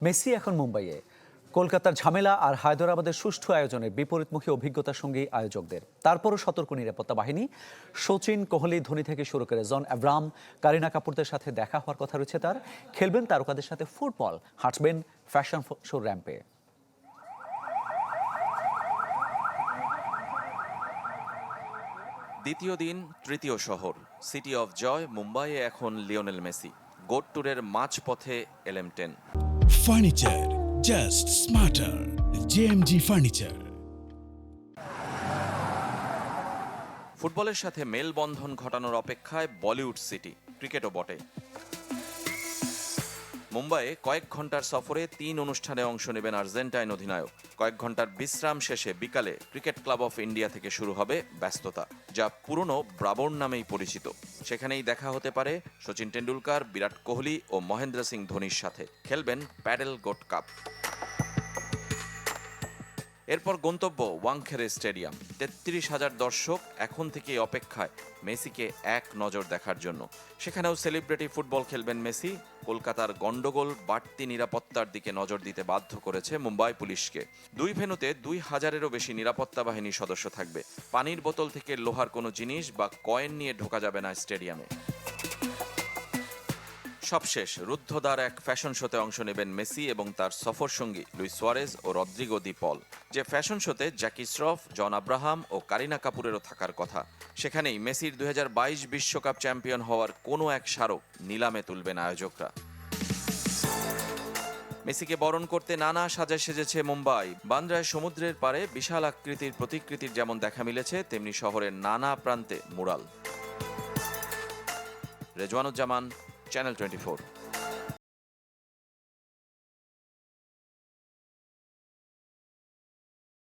Messi এখন মুম্বাইয়ে। কলকাতার ঝামেলা আর হায়দরাবাদের সুষ্ঠু আয়োজনে বিপরীতমুখী অভিজ্ঞতার সঙ্গী আয়োজকদের। তারপরও সতর্ক নিরাপত্তা বাহিনী। সচিন, কোহলি, ধোনি থেকে শুরু করে জন আব্রাম, কারিনা কাপুরদের সাথে দেখা হওয়ার কথা রয়েছে তার। খেলবেন তারকাদের সাথে ফুটবল, হাঁটবেন ফ্যাশন শো র্যাম্পে। দ্বিতীয় দিন, তৃতীয় শহর, সিটি অফ জয় মুম্বাইয়ে এখন লিওনেল মেসি। গোট ট্যুরের মাঝপথে LM10। Furniture just smarter. JMG Furniture. ফুটবলের সাথে মেলবন্ধন ঘটানোর অপেক্ষায় বলিউড সিটি, ক্রিকেটও বটে। মুম্বাইয়ে কয়েক ঘন্টার সফরে 3 অনুষ্ঠানে অংশ নেবেন আর্জেন্টাইন অধিনায়ক। কয়েক ঘন্টার বিশ্রাম শেষে বিকালে ক্রিকেট ক্লাব অফ ইন্ডিয়া থেকে শুরু হবে ব্যস্ততা, যা পুরনো ব্রাবোর্ন নামেই পরিচিত। সেখানেই দেখা হতে পারে সচিন টেন্ডুলকার, বিরাট কোহলি ও মহেন্দ্র সিং ধোনির সাথে। খেলবেন প্যাডেল গোট কাপ। এরপর গন্তব্য ওয়াংখেড়ে স্টেডিয়াম। 33,000 দর্শক এখন থেকেই অপেক্ষায় মেসিকে এক নজর দেখার জন্য। সেখানেও সেলিব্রিটি ফুটবল খেলবেন মেসি। কলকাতার গন্ডগোল বাড়তি নিরাপত্তার দিকে নজর দিতে বাধ্য করেছে মুম্বাই পুলিশকে। 2 ভেন্যুতে 2,000-এরও বেশি নিরাপত্তা বাহিনীর সদস্য থাকবে। পানির বোতল থেকে লোহার কোনো জিনিস বা কয়েন নিয়ে ঢোকা যাবে না স্টেডিয়ামে। সবশেষ রুদ্ধদ্বার এক ফ্যাশন শোতে অংশ নেবেন মেসি এবং তার সফর সঙ্গী লুইস সুয়ারেজ ও রদ্রিগো দি পল। যে ফ্যাশন শোতে জ্যাকি শ্রফ, জন আব্রাহাম ও কারিনা কাপুরেরও থাকার কথা। সেখানেই মেসির 2022 বিশ্বকাপ চ্যাম্পিয়ন হওয়ার কোনো এক স্মারক নিলামে তুলবেন আয়োজকরা। মেসিকে বরণ করতে নানা সাজায় সেজেছে মুম্বাই। বান্দ্রায় সমুদ্রের পাড়ে বিশাল আকৃতির প্রতিকৃতির যেমন দেখা মিলেছে, তেমনি শহরের নানা প্রান্তে মুরাল। রেজওয়ানুজ্জামান, চ্যানেল 24।